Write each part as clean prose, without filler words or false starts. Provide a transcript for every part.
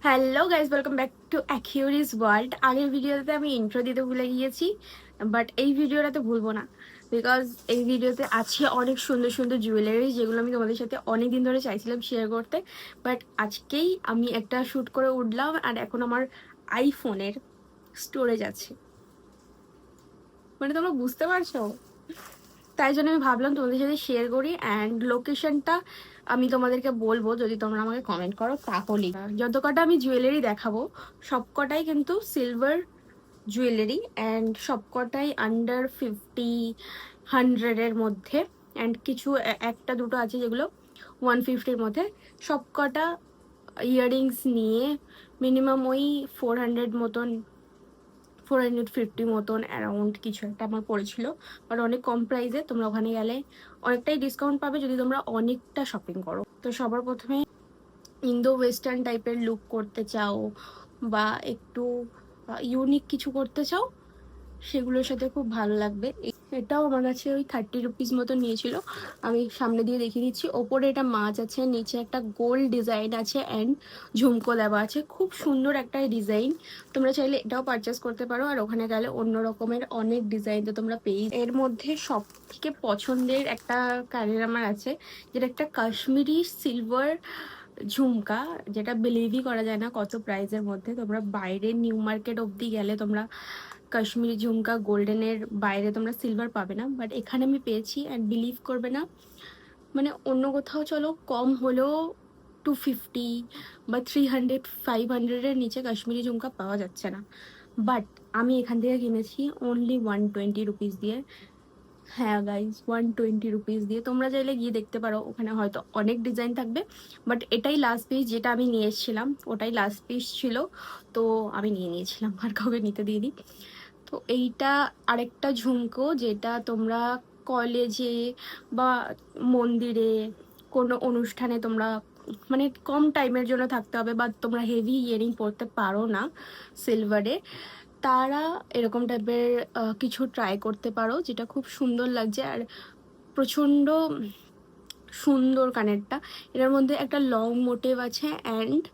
Hello guys, welcome back to Acuris world. আগের ভিডিওতে আমি ইন্ট্রো দিতে ভুলে গিয়েছি, বাট এই ভিডিওটাতে ভুলবো না, বিকজ এই ভিডিওতে আছে অনেক সুন্দর সুন্দর জুয়েলারি, যেগুলো আমি তোমাদের সাথে অনেক দিন ধরে চাইছিলাম শেয়ার করতে। বাট আজকেই আমি একটা শ্যুট করে উঠলাম, আর এখন আমার আইফোনের স্টোরেজ আছে, মানে তোমরা বুঝতে পারছো। তাই জন্য আমি ভাবলাম তোমাদের সাথে শেয়ার করি, অ্যান্ড লোকেশনটা আমি তোমাদেরকে বলবো যদি তোমরা আমাকে কমেন্ট করো তাহলেই। যত কটা আমি জুয়েলারি দেখাবো সবকটাই কিন্তু সিলভার জুয়েলারি, অ্যান্ড সবকটাই আন্ডার 50-100-এর মধ্যে, অ্যান্ড কিছু একটা দুটো আছে যেগুলো 150-র মধ্যে। সবকটা ইয়াররিংস নিয়ে মিনিমাম ওই 450 মতন অ্যারাউন্ড কিছু একটা আমার পড়েছিল, বাট অনেক কম প্রাইসে। তোমরা ওখানে গেলে অনেকটাই ডিসকাউন্ট পাবে যদি তোমরা অনেকটা শপিং করো। তো সবার প্রথমে ইন্দো ওয়েস্টার্ন টাইপের লুক করতে চাও বা একটু ইউনিক কিছু করতে চাও, সেগুলোর সাথে খুব ভালো লাগবে। এটাও আমার কাছে ওই 30 রুপিস মতো নিয়েছিল। আমি সামনে দিয়ে দেখিয়ে দিচ্ছি। ওপরে এটা মাছ আছে, নিচে একটা গোল্ড ডিজাইন আছে, অ্যান্ড ঝুমকো দেওয়া আছে। খুব সুন্দর একটা ডিজাইন। তোমরা চাইলে এটাও পারচেস করতে পারো, আর ওখানে গেলে অন্য রকমের অনেক ডিজাইন তো তোমরা পেয়ে। এর মধ্যে সব থেকে পছন্দের একটা কানের আমার আছে, যেটা একটা কাশ্মীরি সিলভার ঝুমকা, যেটা বিলিভই করা যায় না কত প্রাইসের মধ্যে। তোমরা বাইরে নিউ মার্কেট অবধি গেলে তোমরা কাশ্মীরি ঝুমকা গোল্ডেনের বাইরে তোমরা সিলভার পাবে না, বাট এখানে আমি পেয়েছি। অ্যান্ড বিলিভ করবে না, মানে অন্য কোথাও চলো কম হলেও 250 বা 300-500-এর নিচে কাশ্মীরি ঝুমকা পাওয়া যাচ্ছে না, বাট আমি এখান থেকে কিনেছি অনলি 120 রুপিস দিয়ে। হ্যাঁ গাইজ, 120 রুপিস দিয়ে। তোমরা চাইলে গিয়ে দেখতে পারো, ওখানে হয়তো অনেক ডিজাইন থাকবে, বাট এটাই লাস্ট পিস যেটা আমি নিয়ে এসেছিলাম, ওটাই লাস্ট পিস ছিল, তো আমি নিয়ে নিয়েছিলাম, আর কাউকে নিতে দিয়ে দিই। তো এইটা আরেকটা ঝুমকো, যেটা তোমরা কলেজে বা মন্দিরে কোনো অনুষ্ঠানে তোমরা মানে কম টাইমের জন্য থাকতে হবে, বা তোমরা হেভি ইয়ারিং পরতে পারো না সিলভারে, তারা এরকম টাইপের কিছু ট্রাই করতে পারো, যেটা খুব সুন্দর লাগছে আর প্রচণ্ড সুন্দর কানেরটা। এটার মধ্যে একটা লং মোটিভ আছে, অ্যান্ড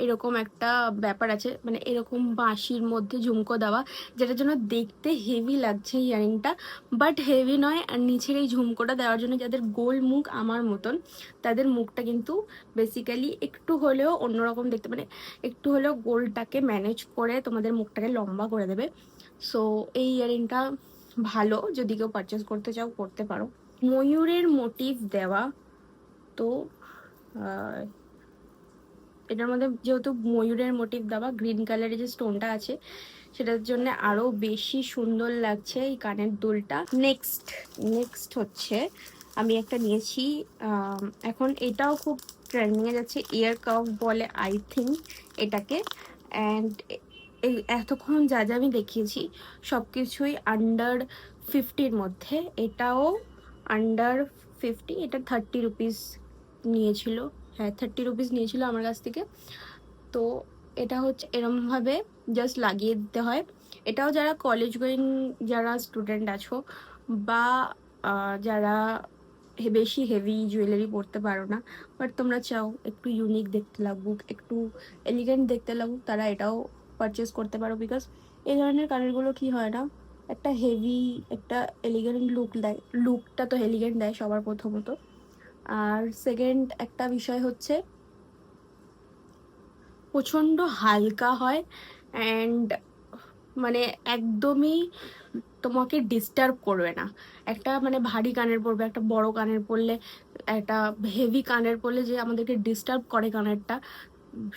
এরকম একটা ব্যাপার আছে, মানে এরকম বাঁশির মধ্যে ঝুমকো দেওয়া, যেটার জন্য দেখতে হেভি লাগছে ইয়ারিংটা, বাট হেভি নয়। আর নিচের এই ঝুমকোটা দেওয়ার জন্য যাদের গোল মুখ আমার মতন, তাদের মুখটা কিন্তু বেসিক্যালি একটু হলেও অন্যরকম দেখতে, মানে একটু হলেও গোলটাকে ম্যানেজ করে তোমাদের মুখটাকে লম্বা করে দেবে। সো এই ইয়ারিংটা ভালো, যদি কেউ পারচেস করতে চাও করতে পারো। ময়ূরের মোটিভ দেওয়া, তো এটার মধ্যে যেহেতু ময়ূরের মোটিভ দেওয়া, গ্রিন কালারের যে স্টোনটা আছে সেটার জন্য আরো বেশি সুন্দর লাগছে এই কানের দুলটা। নেক্সট হচ্ছে আমি একটা নিয়েছি, এখন এটাও খুব ট্রেন্ডিংয়ে যাচ্ছে, ইয়ার কাফ বলে আই থিঙ্ক এটাকে। অ্যান্ড এতক্ষণ যা যা আমি দেখিয়েছি সব কিছুই আন্ডার 50-র মধ্যে। এটাও আন্ডার 50, এটা 30 রুপিস নিয়েছিল। হ্যাঁ, 30 রুপিস নিয়েছিল আমার কাছ থেকে। তো এটা হচ্ছে এরমভাবে জাস্ট লাগিয়ে দিতে হয়। এটাও যারা কলেজ গোয়িং যারা স্টুডেন্ট আছো, বা যারা বেশি হেভি জুয়েলারি পরতে পারো না, বাট তোমরা চাও একটু ইউনিক দেখতে লাগুক, একটু এলিগেন্ট দেখতে লাগুক, তারা এটাও পারচেস করতে পারো। বিকজ এই ধরনের কানেরগুলো কি হয় না, একটা হেভি একটা এলিগেন্ট লুক দেয়, লুকটা তো এলিগেন্ট দেয় সবার প্রথমত। আর সেকেন্ড একটা বিষয় হচ্ছে প্রচণ্ড হালকা হয়, অ্যান্ড মানে একদমই তোমাকে ডিস্টার্ব করবে না। একটা মানে ভারী কানের পরবে, একটা বড় কানের পরলে, একটা হেভি কানের পরলে যে আমাদেরকে ডিস্টার্ব করে কানেরটা,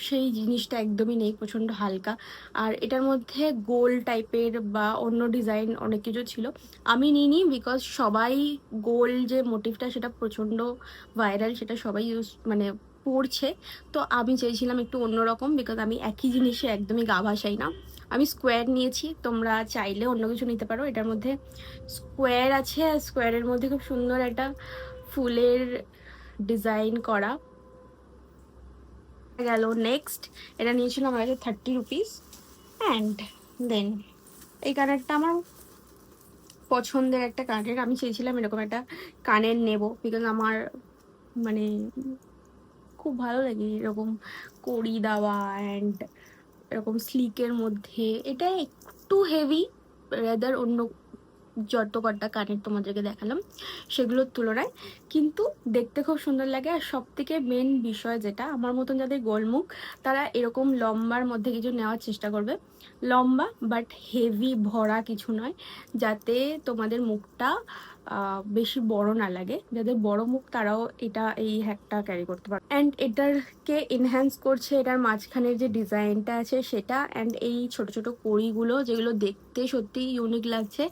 সেই জিনিসটা একদমই নেই, প্রচণ্ড হালকা। আর এটার মধ্যে গোল টাইপের বা অন্য ডিজাইন অনেক কিছু ছিল, আমি নিইনি, বিকজ সবাই গোল যে মোটিভটা সেটা প্রচণ্ড ভাইরাল, সেটা সবাই মানে পড়ছে। তো আমি চেয়েছিলাম একটু অন্যরকম, বিকজ আমি একই জিনিসে একদমই গা ভাসাই না। আমি স্কোয়ার নিয়েছি, তোমরা চাইলে অন্য কিছু নিতে পারো। এটার মধ্যে স্কোয়ার আছে, আর স্কোয়ারের মধ্যে খুব সুন্দর একটা ফুলের ডিজাইন করা গেল। নেক্সট এটা নিয়েছিল আমার কাছে 30 রুপিস। অ্যান্ড দেন এই কানেরটা আমার পছন্দের একটা কানের, আমি চেয়েছিলাম এরকম একটা কানের নেব, বিকজ আমার মানে খুব ভালো লাগে এরকম কড়ি দেওয়া অ্যান্ড এরকম স্লিকের মধ্যে, এটা একটু হেভি রেদার অন্য যত কটা কানের তোমাদেরকে দেখালাম সেগুলোর তুলনায়, কিন্তু দেখতে খুব সুন্দর লাগে। আর সব থেকে মেন বিষয় যেটা, আমার মতন যাদের গোলমুখ তারা এরকম লম্বার মধ্যে কিছু নেওয়ার চেষ্টা করবে, লম্বা বাট হেভি ভরা কিছু নয়, যাতে তোমাদের মুখটা বেশি বড় না লাগে। যাদের বড় মুখ তারাও এই হ্যাকটা ক্যারি করতে পারে। অ্যান্ড এটারকে এনহ্যান্স করছে এটার মাঝখানের যে ডিজাইনটা আছে সেটা, অ্যান্ড এই ছোট ছোট কড়িগুলো যেগুলো দেখতে সত্যি ইউনিক লাগছে।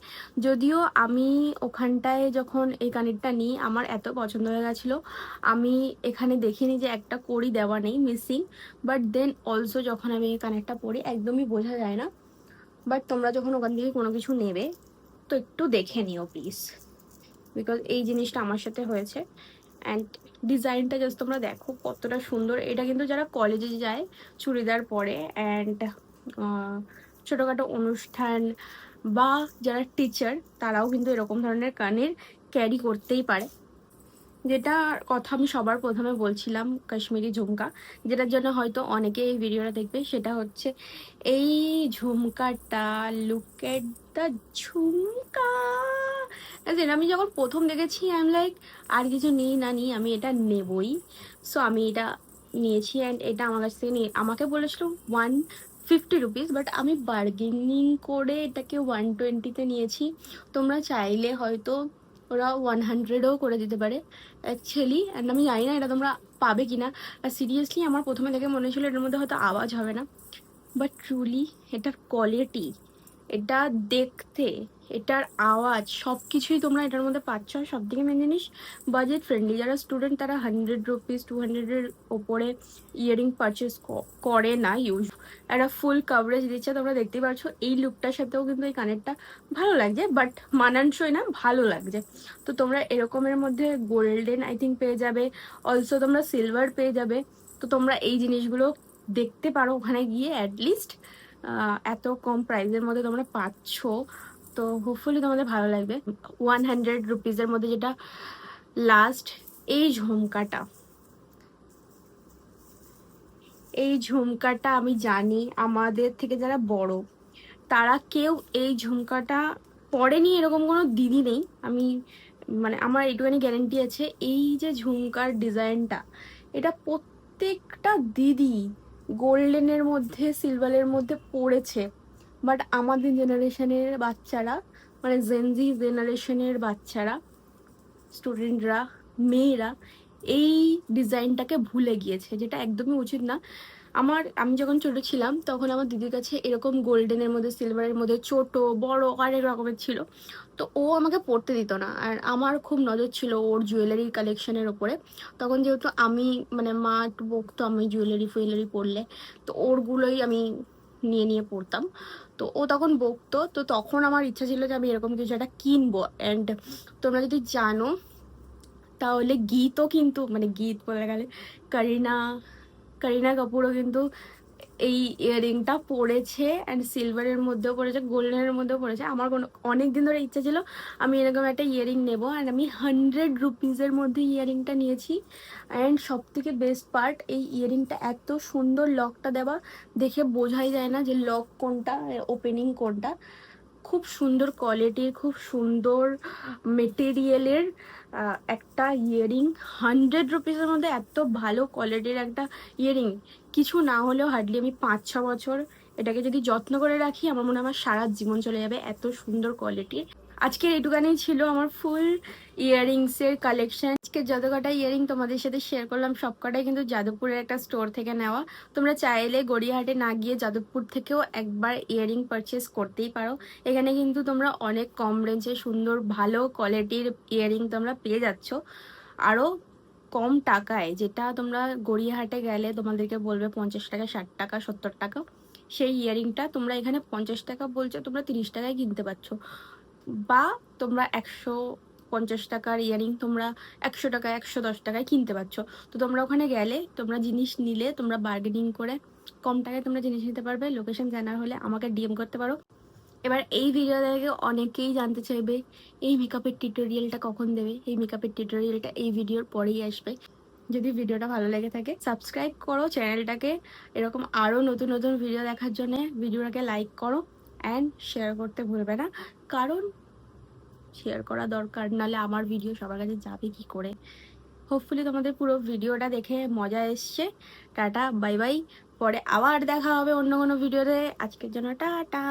যদিও আমি ওখানটায় যখন এই কানেরটা নিই আমার এত পছন্দ হয়ে গেছিলো, আমি এখানে দেখিনি যে একটা কড়ি দেওয়া নেই, মিসিং। বাট দেন অলসো যখন আমি এই কানেরটা পরি একদমই বোঝা যায় না। বাট তোমরা যখন ওখান থেকে কোনো কিছু নেবে তো একটু দেখে নিও প্লিজ, বিকজ এই জিনিসটা আমার সাথে হয়েছে। অ্যান্ড ডিজাইনটা জাস্ট তোমরা দেখো কতটা সুন্দর। এটা কিন্তু যারা কলেজে যায় চুড়িদার পরে অ্যান্ড ছোটোখাটো অনুষ্ঠান বা যারা টিচার তারাও কিন্তু এরকম ধরনের কানের ক্যারি করতেই পারে। যেটা কথা আমি সবার প্রথমে বলছিলাম, কাশ্মীরি ঝুমকা, যেটার জন্য হয়তো অনেকে এই ভিডিওটা দেখবে, সেটা হচ্ছে এই ঝুমকাটা। লুক এট দ্য ঝুমকা। আমি যখন প্রথম দেখেছি আই এম লাইক আর কিছু নিই না নিই, আমি এটা নেবই। সো আমি এটা নিয়েছি অ্যান্ড এটা আমার কাছ থেকে আমাকে বলেছিল 150 রুপিস, বাট আমি বার্গেনিং করে এটাকে 120-তে নিয়েছি। তোমরা চাইলে হয়তো ওরা 100-ও করে দিতে পারে অ্যাকচুয়ালি। অ্যান্ড আমি জানি না এটা তোমরা পাবে কিনা। আর সিরিয়াসলি আমার প্রথমে দেখে মনে হয়েছিল এটার মধ্যে হয়তো আওয়াজ হবে না, বাট ট্রুলি এটার কোয়ালিটি, এটা দেখতে, এটার আওয়াজ, সব কিছুই তোমরা এটার মধ্যে পাচ্ছ। সব থেকে মেন জিনিস বাজেট ফ্রেন্ডলি। যারা স্টুডেন্ট তারা 100 রুপিস 200-এর ওপরে ইয়ারিং পারচেস করে না ইউজ। একটা ফুল কাভারেজ দিচ্ছে, তোমরা দেখতেই পাচ্ছ। এই লুকটার সাথেও কিন্তু এই কানেরটা ভালো লাগছে, বাট মানানসই না, ভালো লাগছে। তো তোমরা এরকমের মধ্যে গোল্ডেন আই থিঙ্ক পেয়ে যাবে, অলসো তোমরা সিলভার পেয়ে যাবে। তো তোমরা এই জিনিসগুলো দেখতে পারো ওখানে গিয়ে। অ্যাটলিস্ট এত কম প্রাইসের মধ্যে তোমরা পাচ্ছ, তো হোপফুলি তোমাদের ভালো লাগবে। 100 রুপিসের মধ্যে যেটা লাস্ট, এই ঝুমকাটা, এই ঝুমকাটা আমি জানি আমাদের থেকে যারা বড় তারা কেউ এই ঝুমকাটা পরেনি এরকম কোনো দিদি নেই। আমি মানে আমার এইটুখানি গ্যারেন্টি আছে, এই যে ঝুমকার ডিজাইনটা, এটা প্রত্যেকটা দিদি গোল্ডেনের মধ্যে সিলভারের মধ্যে পড়েছে। বাট আমাদের জেনারেশনের বাচ্চারা, মানে জেনজি জেনারেশনের বাচ্চারা, স্টুডেন্টরা, মেয়েরা এই ডিজাইনটাকে ভুলে গিয়েছে, যেটা একদমই উচিত না। আমি যখন ছোট ছিলাম তখন আমার দিদির কাছে এরকম গোল্ডেনের মধ্যে সিলভারের মধ্যে ছোট বড় অনেক রকমের ছিল, তো ও আমাকে পড়তে দিত না। আর আমার খুব নজর ছিল ওর জুয়েলারি কালেকশনের ওপরে। তখন যেহেতু আমি মানে মা একটু বকতো আমি জুয়েলারি ফুয়েলারি পরলে, তো ওরগুলোই আমি নিয়ে নিয়ে পড়তাম। তো ও তখন বকতো, তো তখন আমার ইচ্ছা ছিল যে আমি এরকম কিছু একটা কিনবো। অ্যান্ড তোমরা যদি জানো তাহলে গীতও কিন্তু, মানে গীত বলে গেলে করিনা করিনা কাপুরও কিন্তু এই ইয়াররিংটা পরেছে, অ্যান্ড সিলভারের মধ্যেও পরেছে, গোল্ডেনের মধ্যেও পরেছে। আমার অনেক দিন ধরে ইচ্ছা ছিল আমি এরকম একটা ইয়াররিং নেবো, অ্যান্ড আমি 100 রুপিসের মধ্যে ইয়াররিংটা নিয়েছি। অ্যান্ড সব থেকে বেস্ট পার্ট, এই ইয়াররিংটা এত সুন্দর, লকটা দেওয়া, দেখে বোঝাই যায় না যে লক কোনটা ওপেনিং কোনটা। খুব সুন্দর কোয়ালিটির, খুব সুন্দর মেটেরিয়ালের একটা ইয়াররিং। 100 রুপিসের মধ্যে এত ভালো কোয়ালিটির একটা ইয়াররিং কিছু না হলেও হার্ডলি আমি 5-6 বছর এটাকে যদি যত্ন করে রাখি আমার মনে হয় আমার সারা জীবন চলে যাবে, এত সুন্দর কোয়ালিটির। আজকের এইটুখানি ছিল আমার ফুল ইয়াররিংসের কালেকশন। আজকে যত কটা ইয়াররিং তোমাদের সাথে শেয়ার করলাম সব কটাই কিন্তু যাদবপুরের একটা স্টোর থেকে নেওয়া। তোমরা চাইলে গড়িয়াহাটে না গিয়ে যাদবপুর থেকেও একবার ইয়াররিং পারচেস করতেই পারো। এখানে কিন্তু তোমরা অনেক কম রেঞ্জে সুন্দর ভালো কোয়ালিটির ইয়াররিং তোমরা পেয়ে যাচ্ছ আরও কম টাকায়। যেটা তোমরা গড়িয়াহাটে গেলে তোমাদেরকে বলবে 50 টাকা 60 টাকা 70 টাকা, সেই ইয়াররিংটা তোমরা এখানে 50 টাকা বলছো, তোমরা 30 টাকায় কিনতে পারছো। বা তোমরা 150 টাকার ইয়াররিং তোমরা 100 টাকায় 110 টাকায় কিনতে পারছো। তো তোমরা ওখানে গেলে তোমরা জিনিস নিলে তোমরা বার্গেনিং করে কম টাকায় তোমরা জিনিস নিতে পারবে। লোকেশন জানার হলে আমাকে ডিএম করতে পারো। এবার এই ভিডিও দেখে অনেকেই জানতে চাইবে এই মেকআপের টিউটোরিয়ালটা কখন দেবে। এই মেকআপের টিউটোরিয়ালটা এই ভিডিওর পরেই আসবে। যদি ভিডিওটা ভালো লেগে থাকে সাবস্ক্রাইব করো চ্যানেলটাকে, এরকম আরও নতুন নতুন ভিডিও দেখার জন্য ভিডিওটাকে লাইক করো অ্যান্ড শেয়ার করতে ভুলবে না, কারণ শেয়ার করা দরকার, নাহলে আমার ভিডিও সবার কাছে যাবে কি করে। হোপফুলি তোমাদের পুরো ভিডিওটা দেখে মজা এসছে। টাটা বাই বাই, পরে আবার দেখা হবে অন্য কোনো ভিডিওতে। আজকের জন্য টাটা।